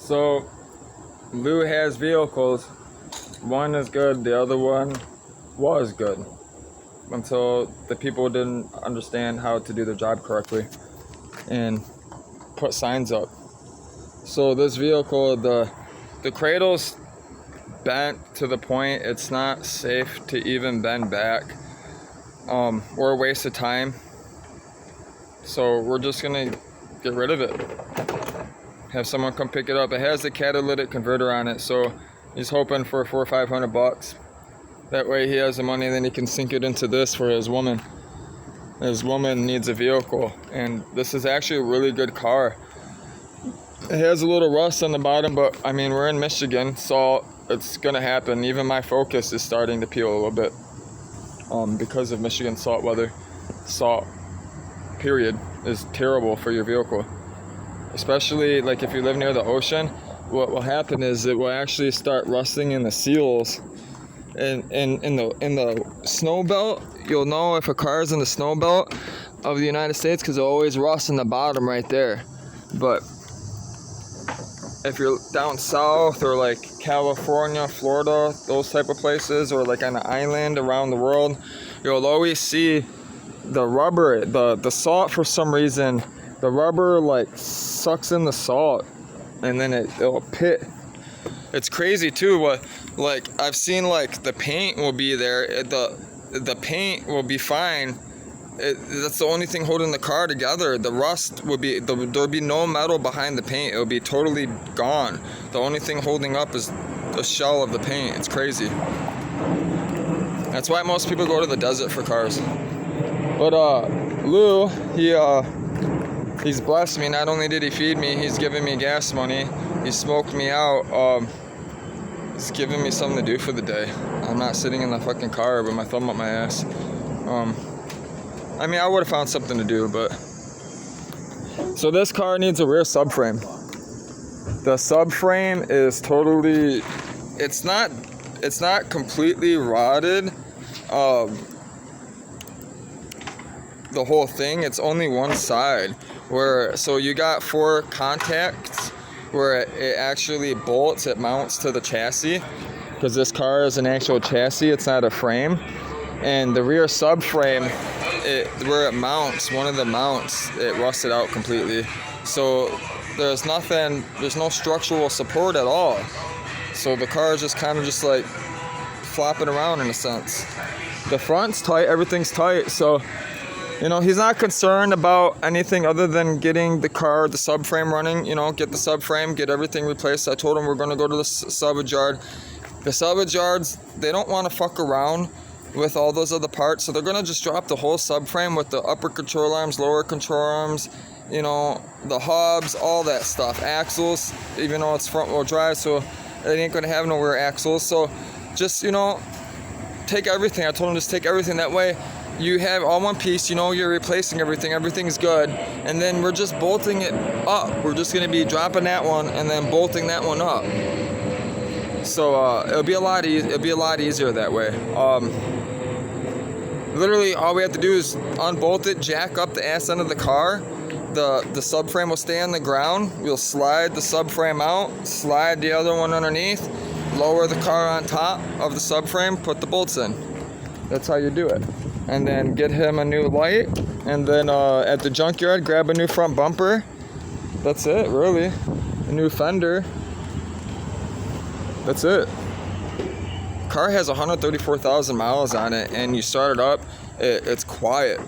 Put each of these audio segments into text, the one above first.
So, Lou has vehicles. One is good, the other one was good. Until the people didn't understand how to do their job correctly and put signs up. So this vehicle, the cradle's bent to the point it's not safe to even bend back. Or a waste of time. So we're just gonna get rid of it. Have someone come pick it up. It has a catalytic converter on it, so he's hoping for $400 or $500. That way he has the money, and then he can sink it into this for his woman. His woman needs a vehicle, and this is actually a really good car. It has a little rust on the bottom, but I mean, we're in Michigan, so it's gonna happen. Even my Focus is starting to peel a little bit because of Michigan salt weather. Salt, period, is terrible for your vehicle. Especially like if you live near the ocean, what will happen is it will actually start rusting in the seals. And in the snow belt, you'll know if a car is in the snow belt of the United States because it always rusts in the bottom right there. But if you're down south or like California, Florida, those type of places, or like on an island around the world, you'll always see the rubber, the salt for some reason. The rubber like sucks in the salt, and then it'll pit. It's crazy too. What like I've seen like the paint will be there. The paint will be fine. That's the only thing holding the car together. The rust will be there'll be no metal behind the paint. It'll be totally gone. The only thing holding up is the shell of the paint. It's crazy. That's why most people go to the desert for cars. But Lou, he's blessed me. Not only did he feed me, he's given me gas money. He smoked me out. He's giving me something to do for the day. I'm not sitting in the fucking car with my thumb up my ass. I mean, I would have found something to do, but... So this car needs a rear subframe. The subframe is totally... It's not completely rotted. The whole thing, it's only one side. So you got 4 contacts where it actually bolts, it mounts to the chassis, because this car is an actual chassis, it's not a frame. And the rear subframe, where it mounts, one of the mounts, it rusted out completely. So there's no structural support at all. So the car is just kind of just like flopping around in a sense. The front's tight, everything's tight, so you know, he's not concerned about anything other than getting the car, the subframe running, you know, get the subframe, get everything replaced. I told him we're going to go to the salvage yard. The salvage yards, they don't want to fuck around with all those other parts, so they're going to just drop the whole subframe with the upper control arms, lower control arms, you know, the hubs, all that stuff, axles, even though it's front wheel drive, so it ain't going to have no rear axles. So just, you know, take everything. I told him just take everything. That way you have all one piece, you know, you're replacing everything, everything's good, and then we're just bolting it up. We're just going to be dropping that one and then bolting that one up. So it'll be a lot easier that way. Literally all we have to do is unbolt it, jack up the ass end of the car. The subframe will stay on the ground. We'll slide the subframe out, slide the other one underneath, lower the car on top of the subframe, put the bolts in. That's how you do it. And then get him a new light, and then at the junkyard grab a new front bumper. That's it, really. A new fender. That's it. Car has 134,000 miles on it, and you start it up, it's quiet.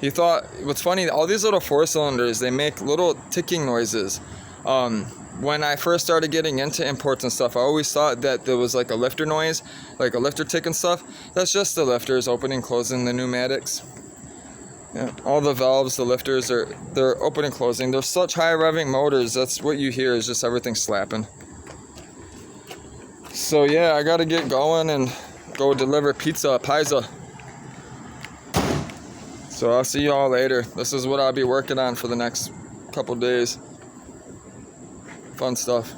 He thought, what's funny, all these little 4-cylinders, they make little ticking noises. When I first started getting into imports and stuff, I always thought that there was like a lifter noise, like a lifter tick and stuff. That's just the lifters opening and closing the pneumatics. Yeah, all the valves, the lifters, they're open and closing. They're such high revving motors, that's what you hear is just everything slapping. So yeah, I gotta get going and go deliver pizza at Pisa. So I'll see you all later. This is what I'll be working on for the next couple days. Fun stuff.